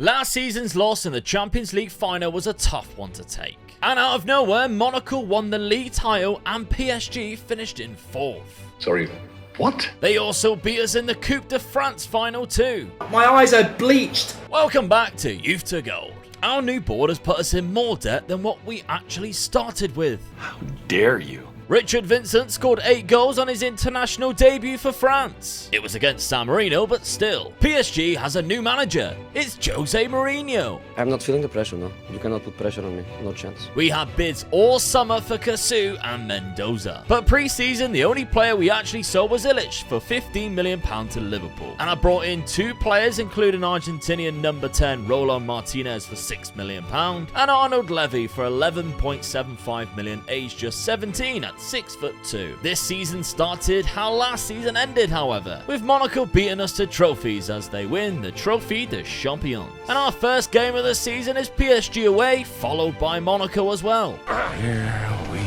Last season's loss in the Champions League final was a tough one to take. And out of nowhere, Monaco won the league title and PSG finished in 4th. Sorry, what? They also beat us in the Coupe de France final too. My eyes are bleached. Welcome back to Youth to Gold. Our new board has put us in more debt than what we actually started with. How dare you? Richard Vincent scored 8 goals on his international debut for France. It was against San Marino, but still. PSG has a new manager. It's Jose Mourinho. I'm not feeling the pressure, no. You cannot put pressure on me. No chance. We had bids all summer for Cassou and Mendoza. But pre-season, the only player we actually saw was Illich for £15 million to Liverpool. And I brought in 2 players, including Argentinian number 10 Roland Martinez for £6 million and Arnold Levy for £11.75 million, aged just 17 at 6'2". This season started how last season ended, however, with Monaco beating us to trophies as they win the Trophy des Champions. And our first game of the season is PSG away, followed by Monaco as well. Here we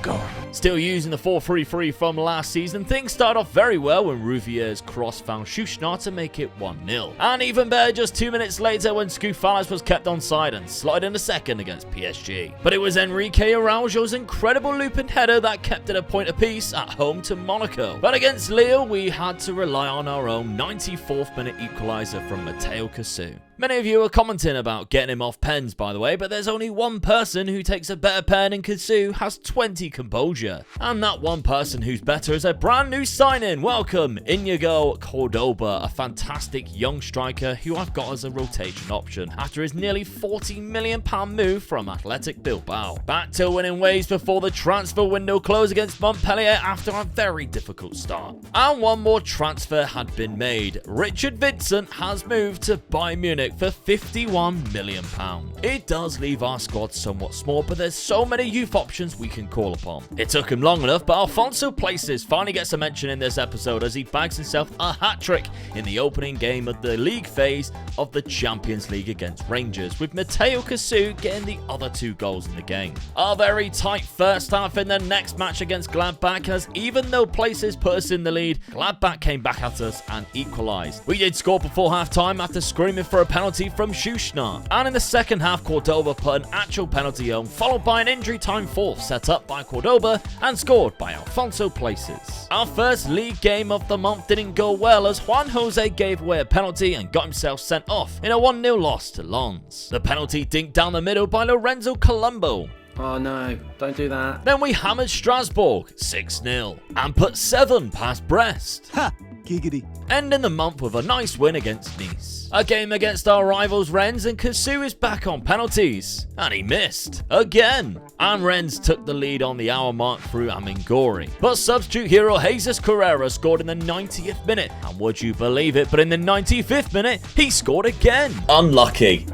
go. Still using the 4-3-3 from last season, things started off very well when Rouvier's cross found Schuschnarr to make it 1-0. And even better just 2 minutes later when Scoufales was kept onside and slotted in the second against PSG. But it was Enrique Araujo's incredible looping header that kept it a point apiece at home to Monaco. But against Lille, we had to rely on our own 94th minute equaliser from Mateo Cassou. Many of you are commenting about getting him off pens, by the way, but there's only one person who takes a better pen, and Cassou has 20 composure. And that one person who's better is a brand new signing. Welcome, Inigo Cordoba, a fantastic young striker who I've got as a rotation option after his nearly £40 million move from Athletic Bilbao. Back to winning ways before the transfer window closed against Montpellier after a very difficult start. And one more transfer had been made. Richard Vincent has moved to Bayern Munich for £51 million. It does leave our squad somewhat small, but there's so many youth options we can call upon. It took him long enough, but Alfonso Places finally gets a mention in this episode as he bags himself a hat-trick in the opening game of the league phase of the Champions League against Rangers, with Mateo Cassou getting the other 2 goals in the game. A very tight first half in the next match against Gladbach, as even though Places put us in the lead, Gladbach came back at us and equalised. We did score before half-time after screaming for a penalty from Schuschnarr, and in the second half Cordoba put an actual penalty home, followed by an injury time fourth set up by Cordoba and scored by Alfonso Places. Our first league game of the month didn't go well as Juan Jose gave away a penalty and got himself sent off in a 1-0 loss to Lens. The penalty dinked down the middle by Lorenzo Colombo. Oh no, don't do that. Then we hammered Strasbourg 6-0 and put 7 past Brest. Ha! Giggity. Ending the month with a nice win against Nice. A game against our rivals Rennes, and Cassou is back on penalties. And he missed. Again. And Rennes took the lead on the hour mark through Amingori. But substitute hero Jesus Carrera scored in the 90th minute. And would you believe it, but in the 95th minute, he scored again. Unlucky.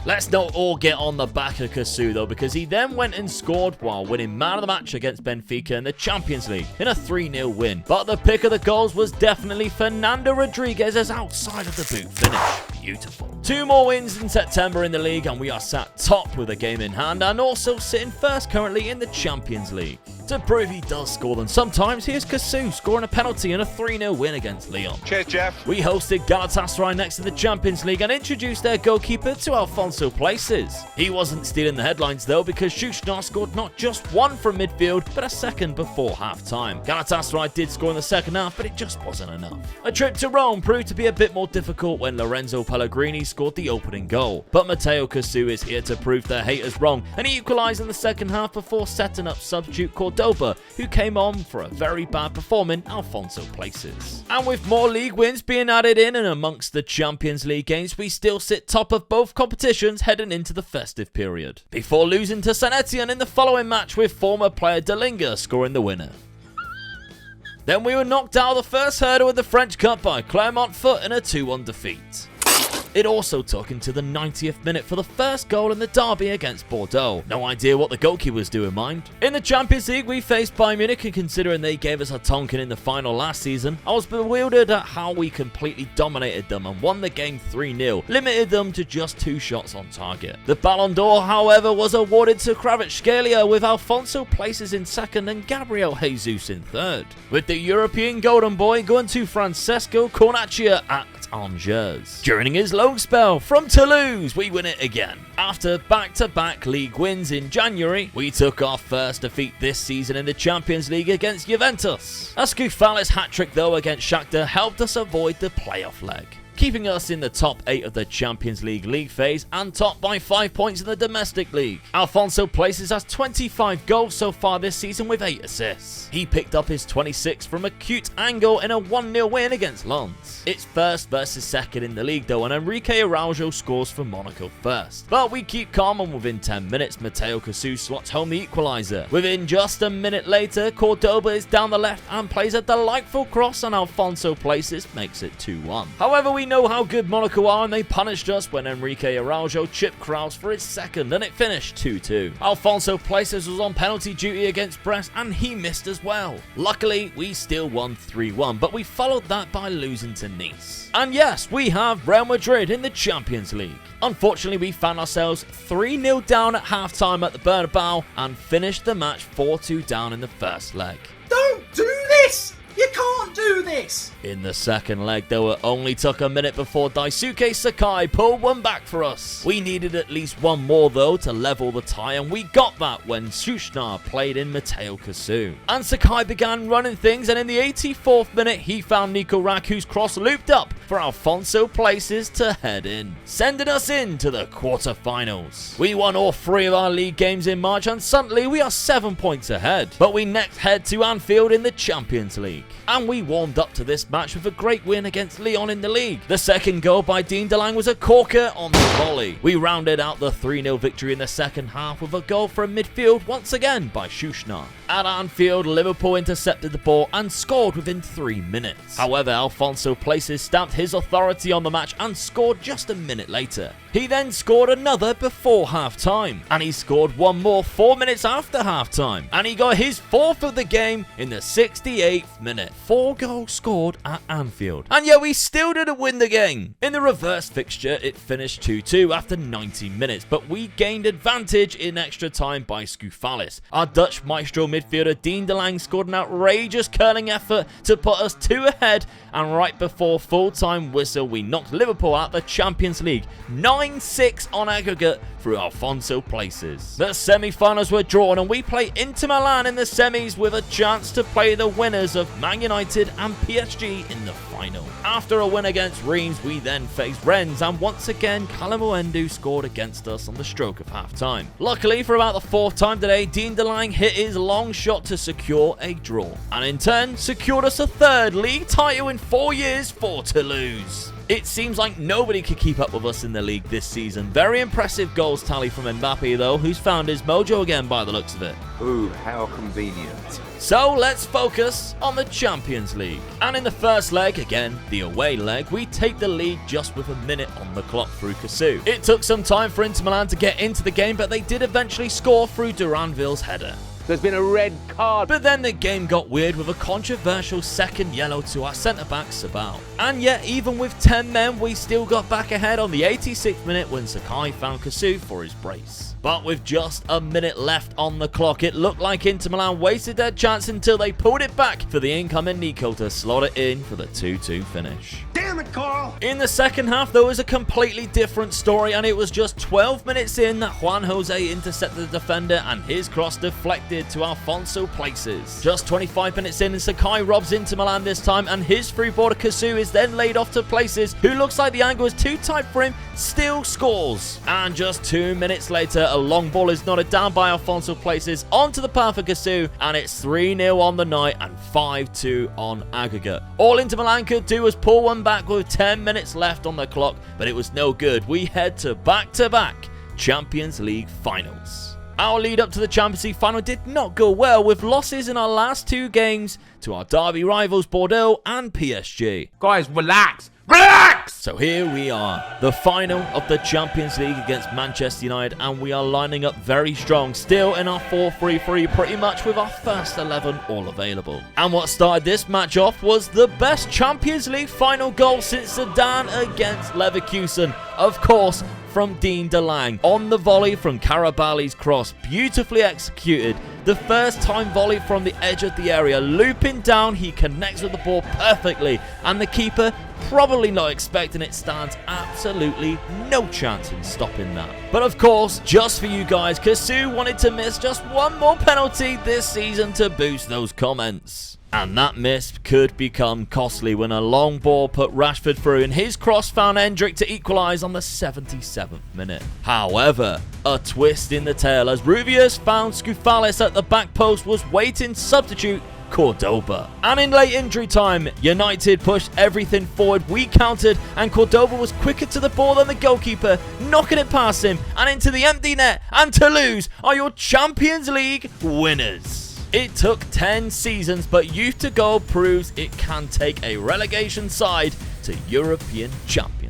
Let's not all get on the back of Cassou though, because he then went and scored while winning man of the match against Benfica in the Champions League in a 3-0 win. But the pick of the goals was definitely Fernando Rodriguez's outside of the boot finish. Beautiful. 2 more wins in September in the league and we are sat top with a game in hand and also sitting first currently in the Champions League. To prove he does score them sometimes, here's Cassou scoring a penalty in a 3-0 win against Lyon. Cheers, Jeff. We hosted Galatasaray next in the Champions League and introduced their goalkeeper to Alfonso Places. He wasn't stealing the headlines though, because Schuschnarr scored not just one from midfield, but a second before half-time. Galatasaray did score in the second half, but it just wasn't enough. A trip to Rome proved to be a bit more difficult when Lorenzo Pellegrini scored the opening goal. But Mateo Cassou is here to prove their haters wrong, and he equalised in the second half before setting up substitute Cordoba, who came on for a very bad performing Alfonso Places. And with more league wins being added in and amongst the Champions League games, we still sit top of both competitions heading into the festive period, before losing to Saint Etienne in the following match with former player Delinga scoring the winner. Then we were knocked out of the first hurdle of the French Cup by Clermont Foot in a 2-1 defeat. It also took him to the 90th minute for the first goal in the derby against Bordeaux. No idea what the goalkeeper was doing, mind. In the Champions League, we faced Bayern Munich, and considering they gave us a tonkin in the final last season, I was bewildered at how we completely dominated them and won the game 3-0, limited them to just 2 shots on target. The Ballon d'Or, however, was awarded to Kvaratskhelia, with Alfonso Places in second and Gabriel Jesus in third, with the European Golden Boy going to Francesco Cornacchia at Angers. During his slow spell from Toulouse, we win it again. After back-to-back league wins in January, we took our first defeat this season in the Champions League against Juventus. A Scoufala's hat-trick though against Shakhtar helped us avoid the playoff leg, keeping us in the top 8 of the Champions League phase and top by 5 points in the domestic league. Alphonso Places has 25 goals so far this season with 8 assists. He picked up his 26th from a cute angle in a 1-0 win against Lens. It's first versus second in the league though, and Enrique Araujo scores for Monaco first. But we keep calm, and within 10 minutes, Mateo Cassou slots home the equaliser. Within just a minute later, Cordoba is down the left and plays a delightful cross, and Alphonso Places makes it 2-1. However, we know how good Monaco are, and they punished us when Enrique Araujo chipped Kraus for his second, and it finished 2-2. Alphonso Places was on penalty duty against Brest, and he missed as well. Luckily, we still won 3-1, but we followed that by losing to Nice. And yes, we have Real Madrid in the Champions League. Unfortunately, we found ourselves 3-0 down at halftime at the Bernabeu and finished the match 4-2 down in the first leg. Don't do this! You can't do this! In the second leg, though, it only took a minute before Daisuke Sakai pulled one back for us. We needed at least one more, though, to level the tie, and we got that when Shushnar played in Mateo Cassou. And Sakai began running things, and in the 84th minute, he found Nico Rack, whose cross looped up for Alphonso Places to head in, sending us into the quarter-finals. We won all 3 of our league games in March, and suddenly we are 7 points ahead. But we next head to Anfield in the Champions League, and we warmed up to this match with a great win against Lyon in the league. The second goal by Dean DeLange was a corker on the volley. We rounded out the 3-0 victory in the second half with a goal from midfield once again by Shushnar. At Anfield, Liverpool intercepted the ball and scored within 3 minutes. However, Alphonso Places stamped his authority on the match and scored just a minute later. He then scored another before half-time, and he scored one more 4 minutes after half-time, and he got his 4th of the game in the 68th minute. 4 goals scored at Anfield, and yet we still didn't win the game. In the reverse fixture, it finished 2-2 after 90 minutes, but we gained advantage in extra time by Scoufalis. Our Dutch maestro midfielder Dean DeLange scored an outrageous curling effort to put us 2 ahead, and right before full-time whistle, we knocked Liverpool out the Champions League 9-6 on aggregate through Alphonso Places. The semi-finals were drawn, and we play Inter Milan in the semis with a chance to play the winners of Man United and PSG in the final. After a win against Reims, we then faced Rennes, and once again Kalamuendu scored against us on the stroke of half-time. Luckily, for about the 4th time today, Dean DeLange hit his long shot to secure a draw, and in turn secured us a 3rd league title in 4 years for Toulouse. It seems like nobody could keep up with us in the league this season. Very impressive goals tally from Mbappe though, who's found his mojo again by the looks of it. Ooh, how convenient. So let's focus on the Champions League. And in the first leg, again, the away leg, we take the lead just with a minute on the clock through Cassou. It took some time for Inter Milan to get into the game, but they did eventually score through Duranville's header. There's been a red card. But then the game got weird with a controversial second yellow to our centre-back Sabal. And yet, even with 10 men, we still got back ahead on the 86th minute when Sakai found Cassou for his brace. But with just a minute left on the clock, it looked like Inter Milan wasted their chance until they pulled it back for the incoming Nico to slot it in for the 2-2 finish. Damn it, Carl! In the second half, there was a completely different story, and it was just 12 minutes in that Juan Jose intercepted the defender and his cross deflected to Alphonso Places. Just 25 minutes in, and Sakai robs Inter Milan this time, and his through ball to Cassou is then laid off to Places, who looks like the angle is too tight for him, still scores. And just 2 minutes later, a long ball is nodded down by Alphonso Places onto the path of Cassou, and it's 3-0 on the night and 5-2 on aggregate. All Inter Milan could do was pull one back with 10 minutes left on the clock, but it was no good. We head to back-to-back Champions League finals. Our lead up to the Champions League final did not go well, with losses in our last 2 games to our derby rivals Bordeaux and PSG. Guys, relax. Relax! So here we are, the final of the Champions League against Manchester United, and we are lining up very strong, still in our 4-3-3, pretty much with our first 11 all available. And what started this match off was the best Champions League final goal since Zidane against Leverkusen. Of course, from Dean DeLange. On the volley from Carabali's cross, beautifully executed. The first time volley from the edge of the area, looping down, he connects with the ball perfectly, and the keeper, probably not expecting it, stands absolutely no chance in stopping that. But of course, just for you guys, Cassou wanted to miss just one more penalty this season to boost those comments. And that miss could become costly when a long ball put Rashford through, and his cross found Hendrick to equalise on the 77th minute. However, a twist in the tale as Ruviers found Scouffalis at the back post was waiting substitute Cordoba. And in late injury time, United pushed everything forward, we countered, and Cordoba was quicker to the ball than the goalkeeper, knocking it past him and into the empty net, and Toulouse are your Champions League winners. It took 10 seasons, but Youth to Go proves it can take a relegation side to European champions.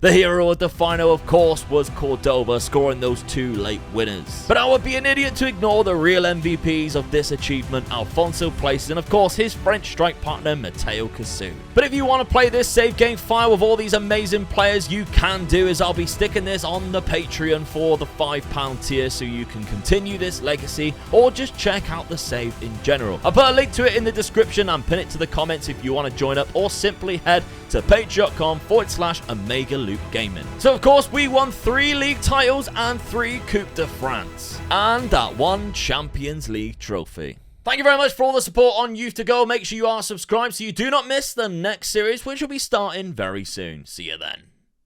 The hero of the final, of course, was Cordoba, scoring those 2 late winners. But I would be an idiot to ignore the real MVPs of this achievement, Alphonso Places, and of course his French strike partner, Matteo Cassou. But if you want to play this save game file with all these amazing players, you can do, as I'll be sticking this on the Patreon for the £5 tier, so you can continue this legacy, or just check out the save in general. I'll put a link to it in the description and pin it to the comments if you want to join up, or simply head to patreon.com/Omega Loop Gaming. So of course we won 3 league titles and 3 Coupe de France, and that 1 Champions League trophy. Thank you very much for all the support on Youth to Go. Make sure you are subscribed so you do not miss the next series, which will be starting very soon. See you then.